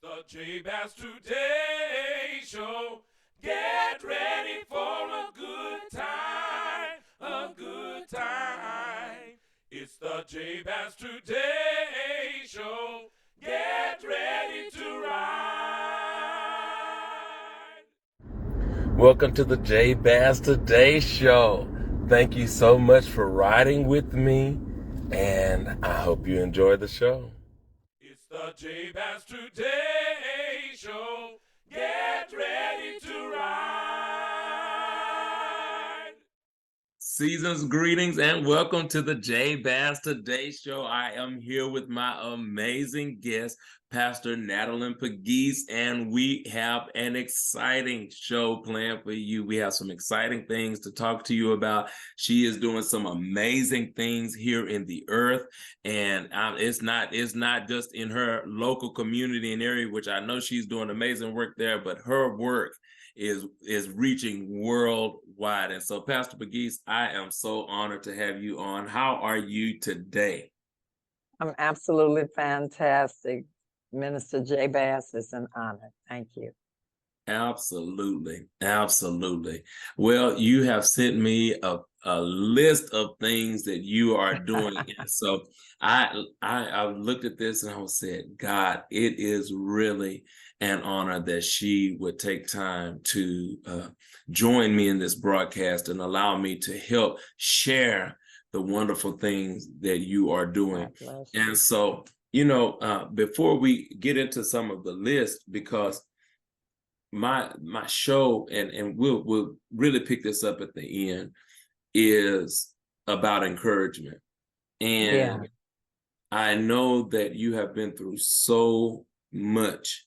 the J Bass Today Show. Get ready for a good time, a good time. It's the J Bass Today Show. Get ready to ride. Welcome to the J Bass Today Show. Thank you so much for riding with me, and I hope you enjoy the show. It's the J Bass Today Show. Get ready to ride. Season's greetings and welcome to the J Bass Today Show. I am here with my amazing guest, Pastor Nataline Pegues, and we have an exciting show planned for you. We have some exciting things to talk to you about. She is doing some amazing things here in the earth, and it's not just in her local community and area, which I know she's doing amazing work there, but her work is reaching worldwide. And so, Pastor Pegues, I am so honored to have you on. How are you today? I'm absolutely fantastic. Minister J. Bass, is an honor. Thank you. Absolutely. Absolutely. Well, you have sent me a list of things that you are doing. And so I looked at this and I said, God, it is really an honor that she would take time to join me in this broadcast and allow me to help share the wonderful things that you are doing. And so, before we get into some of the list, because my show, and we'll really pick this up at the end, is about encouragement. And I know that you have been through so much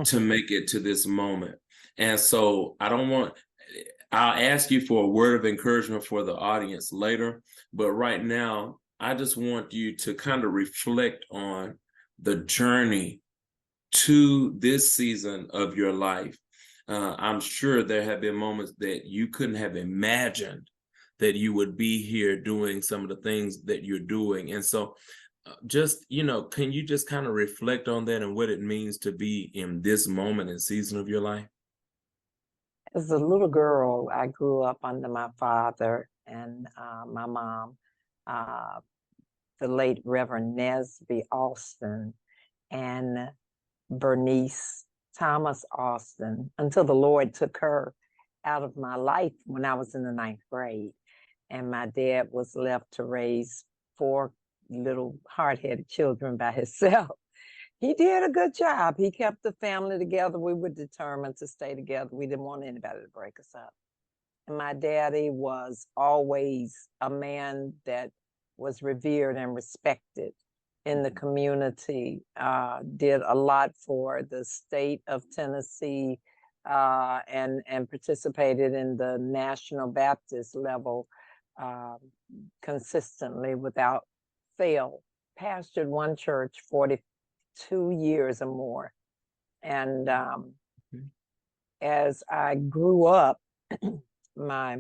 to make it to this moment. And so I'll ask you for a word of encouragement for the audience later, but right now I just want you to kind of reflect on the journey to this season of your life. I'm sure there have been moments that you couldn't have imagined that you would be here doing some of the things that you're doing. And so can you just kind of reflect on that and what it means to be in this moment and season of your life? As a little girl, I grew up under my father and my mom, the late Reverend Nesby Austin and Bernice Thomas Austin, until the Lord took her out of my life when I was in the 9th grade. And my dad was left to raise 4 little hard-headed children by himself. He did a good job. He kept the family together. We were determined to stay together. We didn't want anybody to break us up. And my daddy was always a man that was revered and respected in the community, did a lot for the state of Tennessee, and participated in the National Baptist level consistently without fail. Pastored one church 42 years or more. And as I grew up, my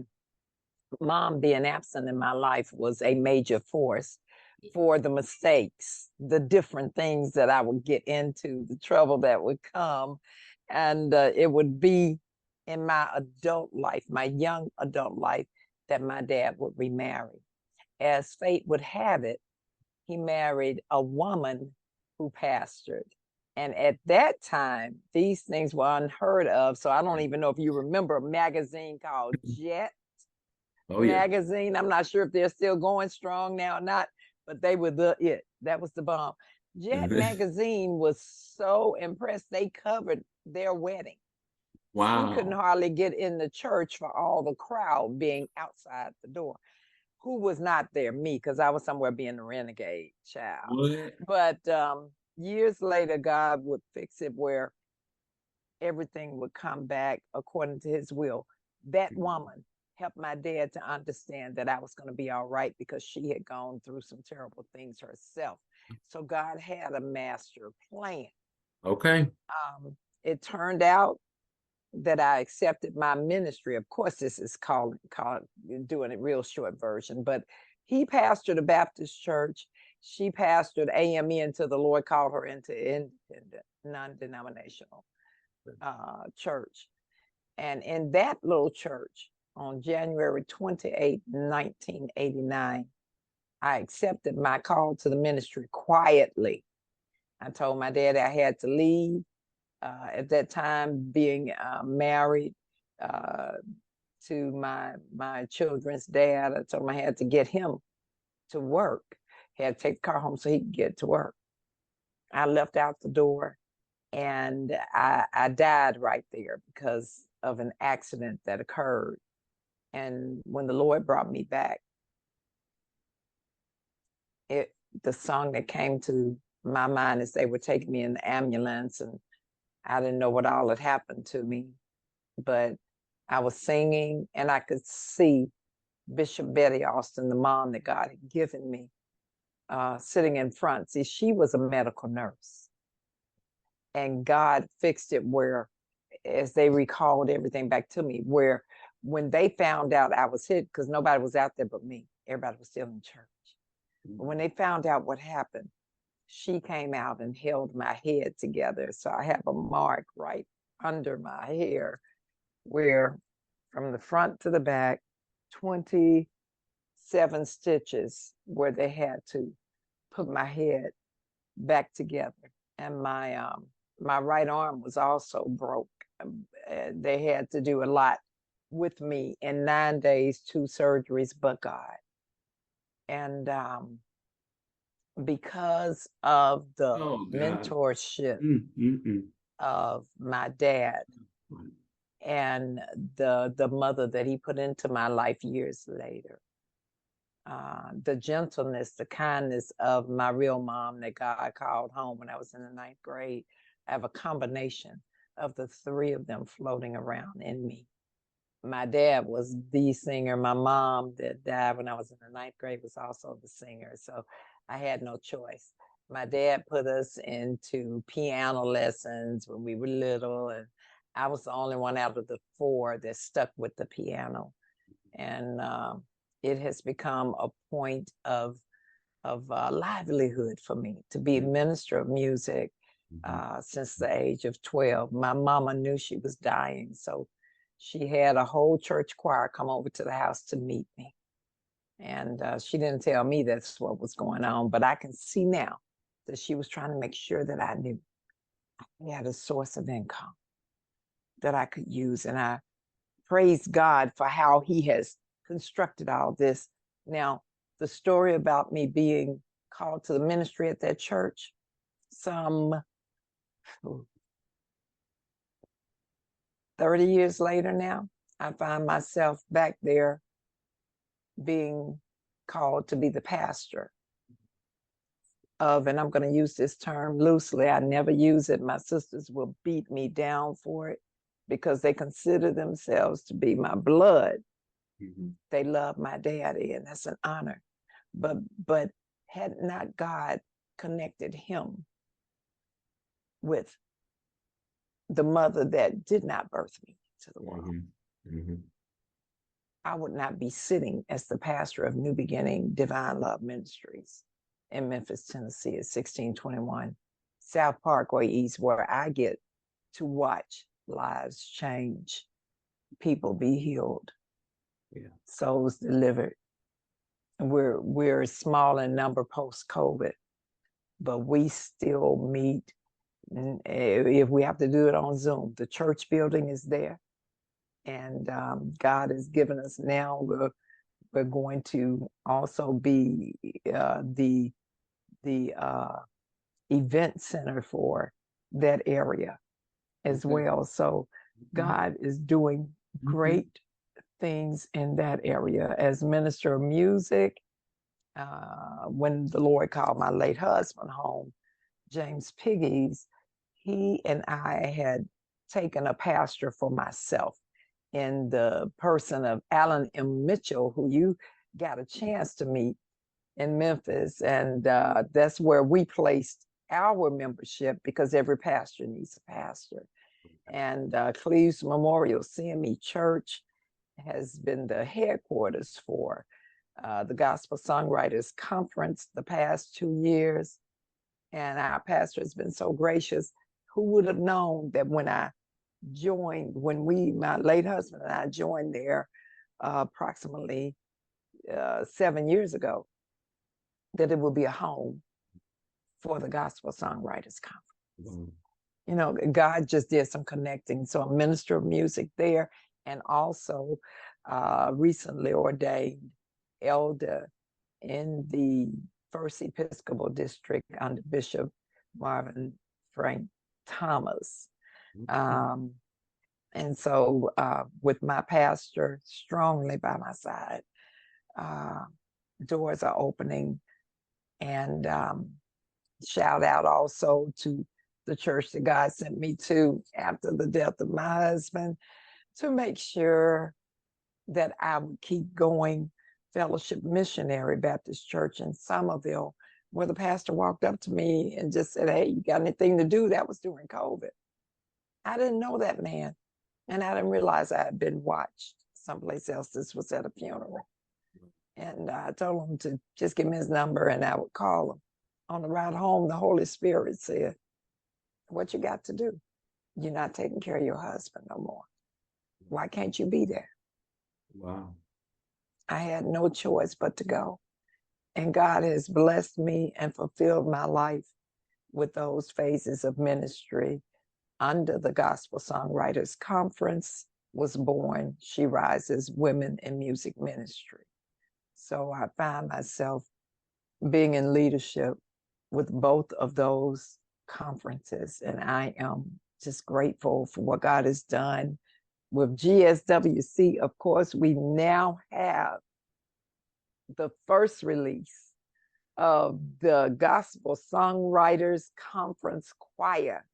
mom being absent in my life was a major force for the mistakes, the different things that I would get into, the trouble that would come. And it would be in my adult life, my young adult life, that my dad would remarry. As fate would have it, he married a woman who pastored. And at that time, these things were unheard of. So I don't even know if you remember a magazine called Jet magazine. I'm not sure if they're still going strong now or not, but they were that was the bomb. Jet magazine was so impressed. They covered their wedding. Wow. She couldn't hardly get in the church for all the crowd being outside the door. Who was not there? Me, because I was somewhere being a renegade child. What? But years later, God would fix it where everything would come back according to his will. That woman helped my dad to understand that I was going to be all right, because she had gone through some terrible things herself. So God had a master plan. Okay. It turned out that I accepted my ministry. Of course, this is called doing a real short version, but he pastored a Baptist church. She pastored AME until the Lord called her into independent, non-denominational church. And in that little church, on January 28, 1989, I accepted my call to the ministry quietly. I told my dad I had to leave. At that time, being married to my children's dad, I told him I had to get him to work. He had to take the car home so he could get to work. I left out the door, and I died right there because of an accident that occurred. And when the Lord brought me back, the song that came to my mind as they were taking me in the ambulance, and I didn't know what all had happened to me, but I was singing, and I could see Bishop Betty Austin, the mom that God had given me, sitting in front. See, she was a medical nurse, and God fixed it where, as they recalled everything back to me, where when they found out I was hit, because nobody was out there but me, everybody was still in church. But when they found out what happened, she came out and held my head together. So I have a mark right under my hair where from the front to the back, 27 stitches where they had to put my head back together. And my right arm was also broke. They had to do a lot with me in 9 days, 2 surgeries, but God. And because of the mentorship of my dad and the mother that he put into my life years later, the gentleness, the kindness of my real mom that God called home when I was in the 9th grade, I have a combination of the 3 of them floating around in me. My dad was the singer. My mom that died when I was in the 9th grade was also the singer. So I had no choice. My dad put us into piano lessons when we were little, and I was the only one out of the 4 that stuck with the piano. And it has become a point of livelihood for me to be a minister of music since the age of 12. My mama knew she was dying, so she had a whole church choir come over to the house to meet me. And she didn't tell me that's what was going on, but I can see now that she was trying to make sure that I knew I had a source of income that I could use. And I praise God for how he has constructed all this. Now, the story about me being called to the ministry at that church, some 30 years later now, I find myself back there being called to be the pastor of, and I'm going to use this term loosely, I never use it. My sisters will beat me down for it because they consider themselves to be my blood. They love my daddy, and that's an honor. But had not God connected him with the mother that did not birth me to the world, I would not be sitting as the pastor of New Beginning Divine Love Ministries in Memphis, Tennessee at 1621 South Parkway East, where I get to watch lives change, people be healed, souls delivered. We're small in number post-COVID, but we still meet. If we have to do it on Zoom, the church building is there. And God has given us now, we're going to also be the event center for that area as well. So God is doing great things in that area. As minister of music, when the Lord called my late husband home, James Pegues, he and I had taken a pastor for myself in the person of Alan M. Mitchell, who you got a chance to meet in Memphis. And that's where we placed our membership, because every pastor needs a pastor. And Cleves Memorial CME Church has been the headquarters for the Gospel Songwriters Conference the past 2 years. And our pastor has been so gracious. Who would have known that when I joined, my late husband and I joined there approximately 7 years ago, that it would be a home for the Gospel Songwriters Conference. God just did some connecting. So I'm minister of music there, and also recently ordained elder in the First Episcopal District under Bishop Marvin Frank Thomas. And so with my pastor strongly by my side, doors are opening. And shout out also to the church that God sent me to after the death of my husband, to make sure that I would keep going. Fellowship Missionary Baptist Church in Somerville, where the pastor walked up to me and just said, "Hey, you got anything to do?" That was during COVID. I didn't know that man, and I didn't realize I had been watched someplace else. This was at a funeral. And I told him to just give me his number and I would call him. On the ride home, the Holy Spirit said, "What you got to do? You're not taking care of your husband no more. Why can't you be there?" Wow. I had no choice but to go. And God has blessed me and fulfilled my life with those phases of ministry. Under the Gospel Songwriters Conference was born She Rises Women in Music Ministry. So I find myself being in leadership with both of those conferences. And I am just grateful for what God has done. With GSWC, of course, we now have the first release of the Gospel Songwriters Conference Choir,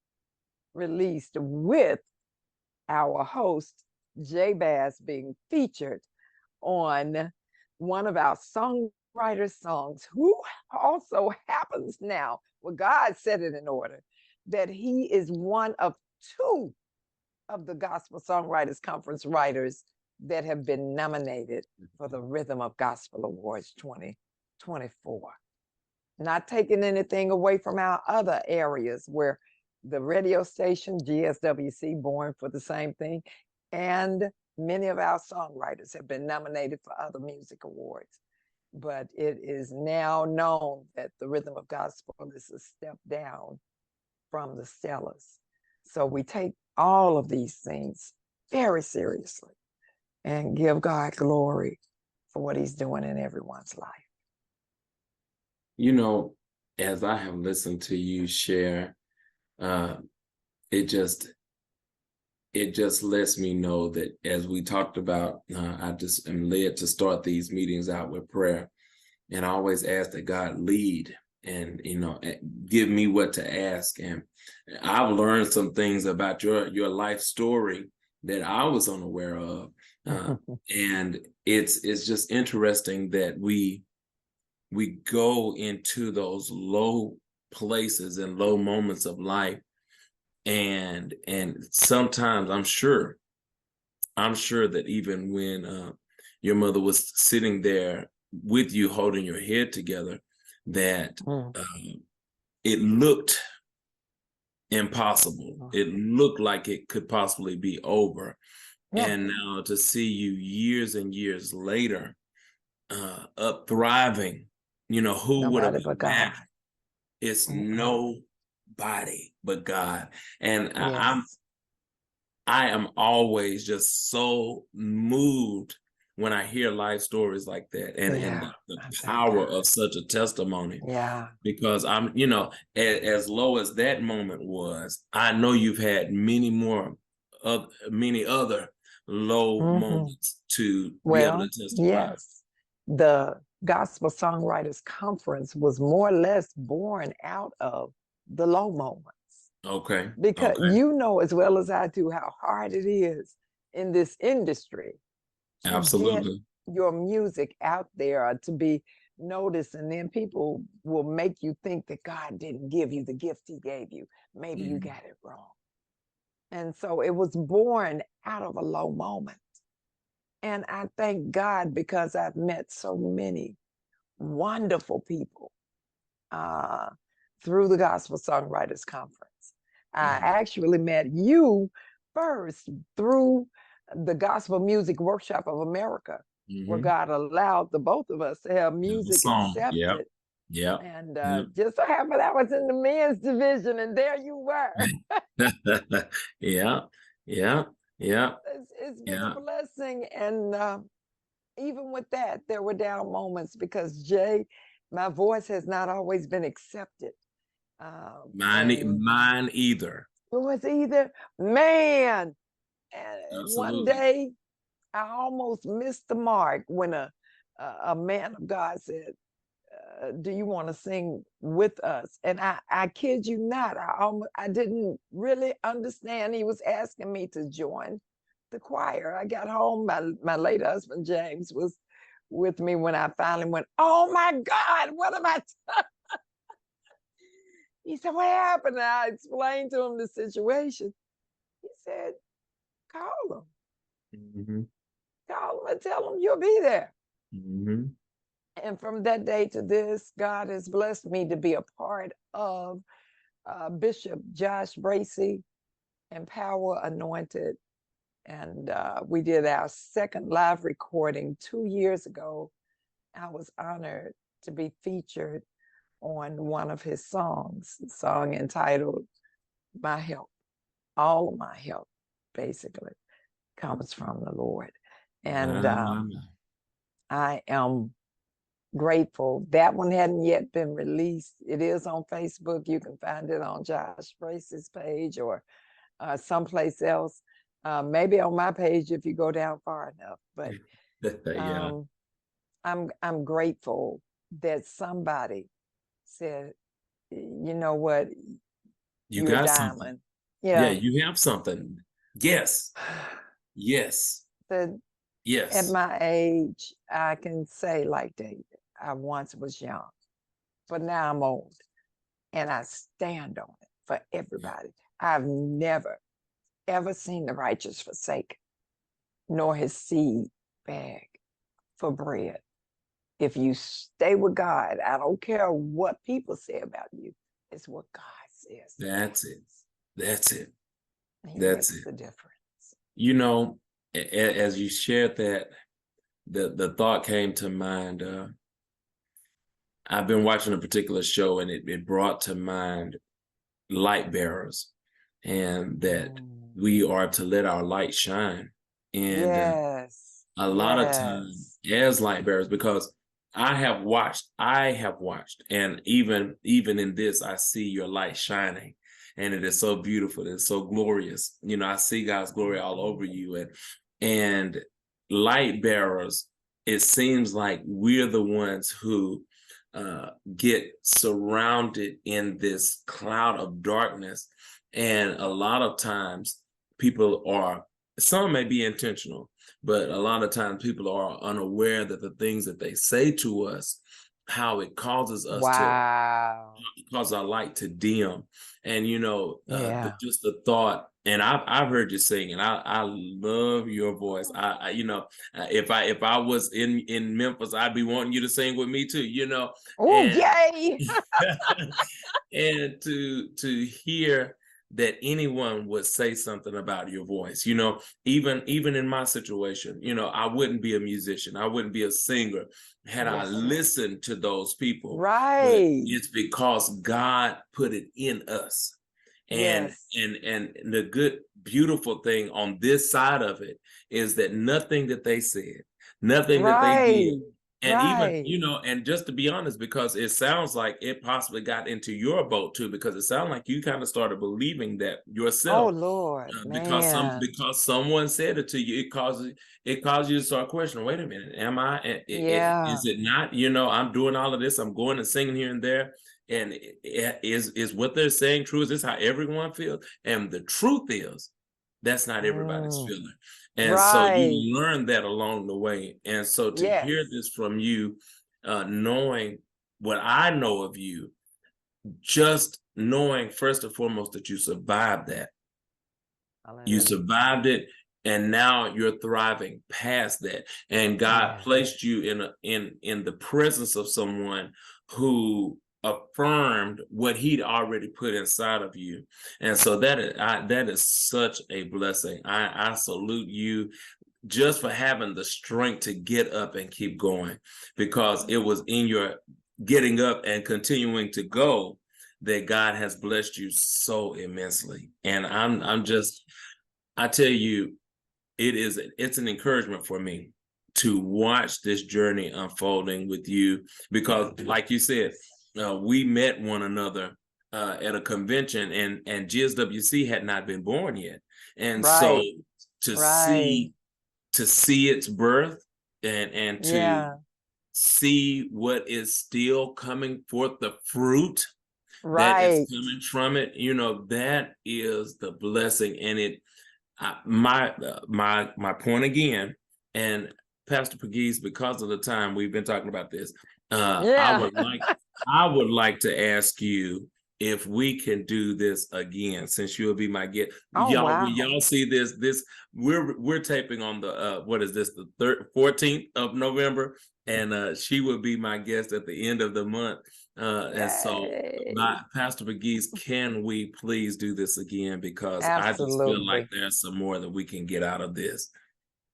released with our host, J Bass, being featured on one of our songwriter songs, who also happens now, well, God set it in order, that he is one of 2 of the Gospel Songwriters Conference writers that have been nominated for the Rhythm of Gospel Awards 2024. Not taking anything away from our other areas where the radio station, GSWC, born for the same thing, and many of our songwriters have been nominated for other music awards. But it is now known that the Rhythm of Gospel is a step down from the Stellars. So we take all of these things very seriously and give God glory for what he's doing in everyone's life. As I have listened to you share, it just lets me know that, as we talked about, I just am led to start these meetings out with prayer, and I always ask that God lead and give me what to ask. And I've learned some things about your life story that I was unaware of, and it's just interesting that we go into those low places and low moments of life, and sometimes I'm sure that even when your mother was sitting there with you holding your head together, that it looked impossible. It looked like it could possibly be over. Yeah. And now to see you years and years later up thriving, who would have imagined? It's nobody but God. And yes. I am always just so moved when I hear life stories like that, and the power of such a testimony. Yeah. Because I'm, as low as that moment was, I know you've had many other low moments to be able to testify. Yes. The Gospel Songwriters Conference was more or less born out of the low moments. Okay. Because you know as well as I do how hard it is in this industry to absolutely get your music out there, to be noticed, and then people will make you think that God didn't give you the gift he gave you. Maybe you got it wrong. And so it was born out of a low moment. And I thank God because I've met so many wonderful people uh, through the Gospel Songwriters Conference. I Mhm. actually met you first through the Gospel Music Workshop of America, where Mhm. God allowed the both of us to have Have a music song. Yep. accepted. Yep. And Yep. just so happened I was in the men's division, and there you were. Yeah. Yeah. Yeah. It's been a Yeah. blessing. And even with that, there were down moments because Jay, my voice has not always been accepted. And Mine either. it was either, man, and one Absolutely. day I almost missed the mark when a man of God said, "Do you want to sing with us?" And I kid you not, I didn't really understand. He was asking me to join the choir. I got home. My late husband James was with me when I finally went. Oh my God, what am I? He said, "What happened?" And I explained to him the situation. He said, "Call him, Mhm. call him, and tell him you'll be there." Mhm. And from that day to this, God has blessed me to be a part of Bishop Josh Bracy and Power Anointed. And we did our second live recording 2 years ago. I was honored to be featured on one of his songs, a song entitled My Help. All of my help, basically, comes from the Lord. And My. I am grateful. That one hadn't yet been released. It is on Facebook. You can find it on Josh Brace's page or someplace else. Maybe on my page if you go down far enough. But Yeah. um, I'm grateful that somebody said, you know what, You you're a got something. diamond. Yeah, Yeah. you have something. Yes. Yes. The, at Yes. my age, I can say like David, I once was young, but now I'm old and I stand on it for everybody. I've never, ever seen the righteous forsake, nor his seed beg for bread. If you stay with God, I don't care what people say about you, it's what God says about That's it. That's it. you. He That's makes it. the difference. You know, as you shared that, the thought came to mind. I've been watching a particular show, and it brought to mind light bearers, and that Mm. we are to let our light shine. And Yes, a lot of time yes. as light bearers, because I have watched, and even in this, I see your light shining, and it is so beautiful, it's so glorious. I see God's glory all over Mhm. you, and light bearers, it seems like we're the ones who get surrounded in this cloud of darkness. And a lot of times people are, some may be intentional, but a lot of times people are unaware that the things that they say to us, how it causes us to Wow. cause our light to dim. And Yeah. just the thought, and I've heard you sing, and I love your voice. If I was in Memphis, I'd be wanting you to sing with me too. Oh, And yay. and to hear that anyone would say something about your voice, even in my situation, I wouldn't be a musician, I wouldn't be a singer had I Yes, sir. listened to those people. But Right. it's because God put it in us. and Yes. and and the good beautiful thing on this side of it is that nothing that they said, nothing that they did, Right. and even, Right. and just to be honest, because it sounds like it possibly got into your boat too, because it sounded like you kind of started believing that Oh, yourself, Lord, man. because someone said it to you, it caused you to start questioning. Wait a minute, am I? Yeah. Is it not? I'm doing all of this. I'm going and singing here and there, and is what they're saying true? Is this how everyone feels? And the truth is, that's not everybody's Mm. feeling. And so Right. you learn that along the way. And so to hear Yes. this from you, knowing what I know of you, just knowing first and foremost that you survived that. You Hallelujah. survived it. and now you're thriving past that, and God Yeah. placed you in the presence of someone who affirmed what he'd already put inside of you. And so that is such a blessing. I salute you just for having the strength to get up and keep going, because it was in your getting up and continuing to go that God has blessed you so immensely. And I'm just, I tell you, it's an encouragement for me to watch this journey unfolding with you, because like you said, we met one another at a convention, and GSWC had not been born yet. And so Right. to Right. see its birth, and to Yeah. see what is still coming forth, the fruit that is Right. coming from it, that is the blessing. And my point again, and Pastor Pegues, because of the time we've been talking about this, Yeah. I would like to ask you if we can do this again, since you'll be my guest. Oh, Y'all, when wow. y'all see this, we're taping on the what is this, the 14th of November, and she will be my guest at the end of the month. And so, Yay. my Pastor McGee's, can we please do this again? Because I just feel like Absolutely. there's some more that we can get out of this.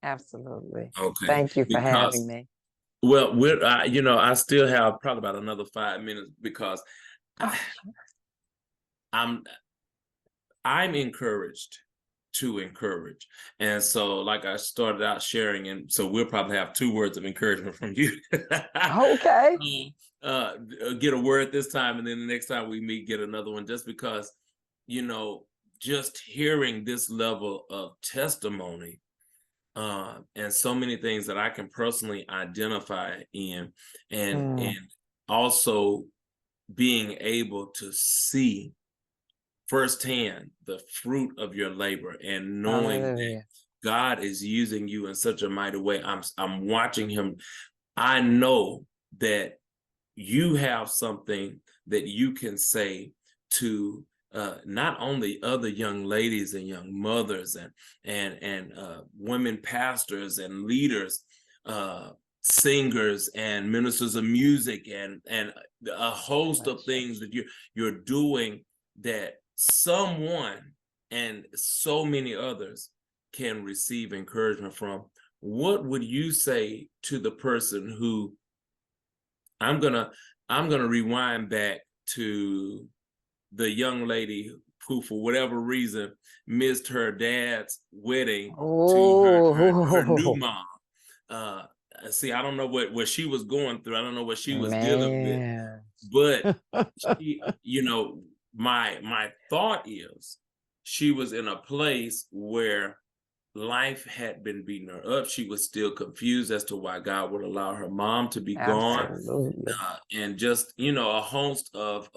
Absolutely. Okay, Thank you for having because, me. well, I still have probably about another 5 minutes, because Oh, I'm I'm encouraged to encourage. And so, like I started out sharing, and so we'll probably have 2 words of encouragement from you. okay. Get a word this time, and then the next time we meet, get another one, just because, you know, just hearing this level of testimony, and so many things that I can personally identify in, and Mm, also being able to see firsthand the fruit of your labor, and knowing that hallelujah. God is using you in such a mighty way. I'm watching him. I know that you have something that you can say to, not only other young ladies and young mothers, and women pastors and leaders, singers and ministers of music, and a host of Bless you. things that you're doing, that someone and so many others can receive encouragement from. What would you say to the person who, I'm gonna rewind back to the young lady who, for whatever reason, missed her dad's wedding to her new Oh, mom. Uh, See, I don't know what she was going through. I don't know what she was dealing with, man. but she, my thought is, she was in a place where life had been beating her up. She was still confused as to why God would allow her mom to be gone, Absolutely. and just, a host of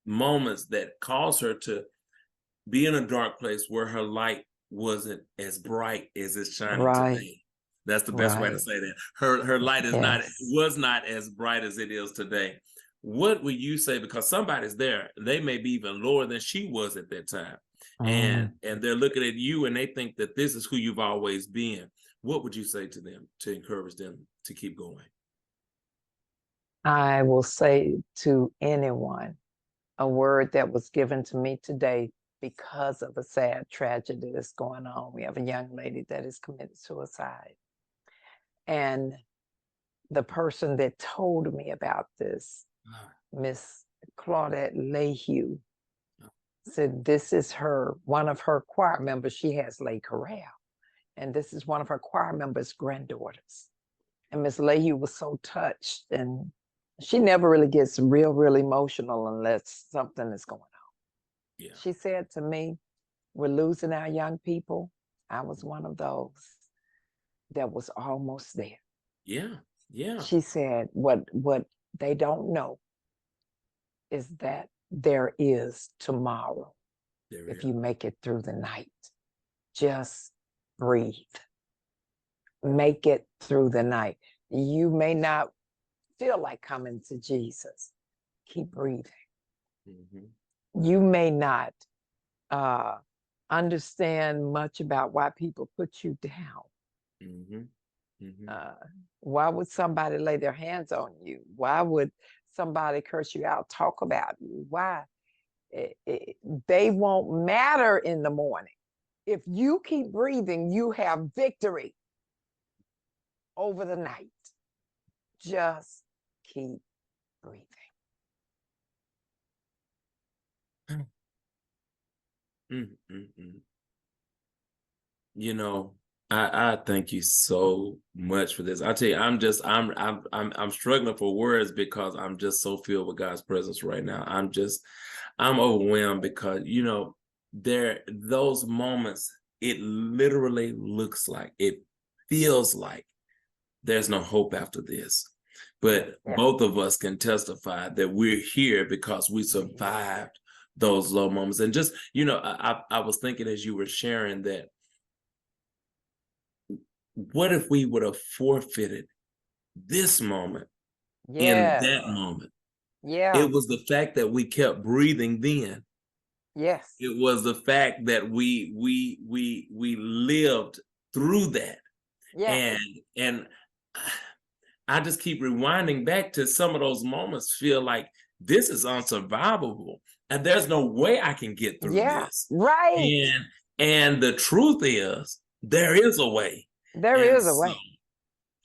moments that caused her to be in a dark place where her light wasn't as bright as it's shining Right. today. That's the best way to Right. say that. Her light Yes. was not as bright as it is today. What would you say? Because somebody's there, they may be even lower than she was at that time, and Mm. they're looking at you, and they think that this is who you've always been. What would you say to them to encourage them to keep going? I will say to anyone a word that was given to me today because of a sad tragedy that's going on. We have a young lady that has committed suicide. And the person that told me about this, Ah, Miss Claudette Lehue, ah, said this is one of her choir members. She has Lay Corral, and this is one of her choir members' granddaughters. And Miss Lehue was so touched, and she never really gets real emotional unless something is going on. yeah, She said to me, "We're losing our young people." I was one of those that was almost there. yeah, yeah. She said, what they don't know is that there is tomorrow There if is. you make it through the night. Just breathe. Make it through the night. You may not feel like coming to Jesus. Keep breathing. Mhm. You may not uh, understand much about why people put you down. Mm-hmm. Mm-hmm. Why would somebody lay their hands on you? Why would somebody curse you out, talk about you? Why? They won't matter in the morning. If you keep breathing, you have victory over the night. Just keep breathing. Mm-mm-mm. You know, I thank you so much for this. I tell you, I'm struggling for words because I'm just so filled with God's presence right now. I'm overwhelmed because those moments, it literally looks like, it feels like there's no hope after this. But both of us can testify that we're here because we survived those low moments. And just, I was thinking as you were sharing that, what if we would have forfeited this moment in that moment? Yeah. It was the fact that we kept breathing then. Yes. It was the fact that we lived through that. Yes. And I just keep rewinding back to some of those moments, feel like this is unsurvivable and there's no way I can get through this. Right. And the truth is there is a way. There And is a so way.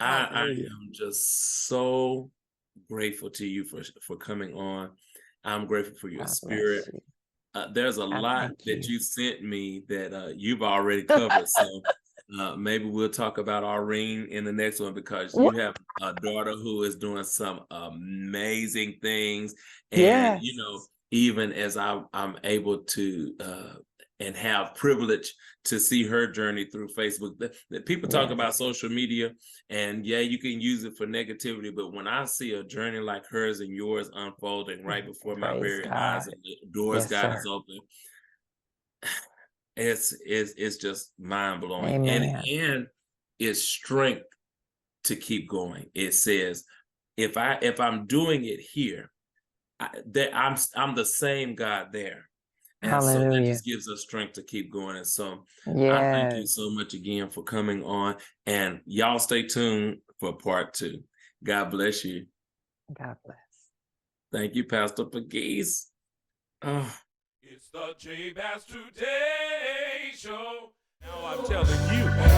I am just so grateful to you for coming on. I'm grateful for your spirit. There's a lot that you sent me that you've already covered. So maybe we'll talk about Irene in the next one, because you have a daughter who is doing some amazing things. And, even as I'm able to and have privilege to see her journey through Facebook. That people talk about social media, and you can use it for negativity, but when I see a journey like hers and yours unfolding right before my very eyes, and the doors God is open, it's just mind-blowing. And it's strength to keep going. It says, if I'm doing it here, I'm the same God there. And so that just gives us strength to keep going. And so I thank you so much again for coming on. And y'all stay tuned for part 2. God bless you. God bless. Thank you, Pastor Pegues. Oh. It's the J Bass Today Show. Now I'm telling you.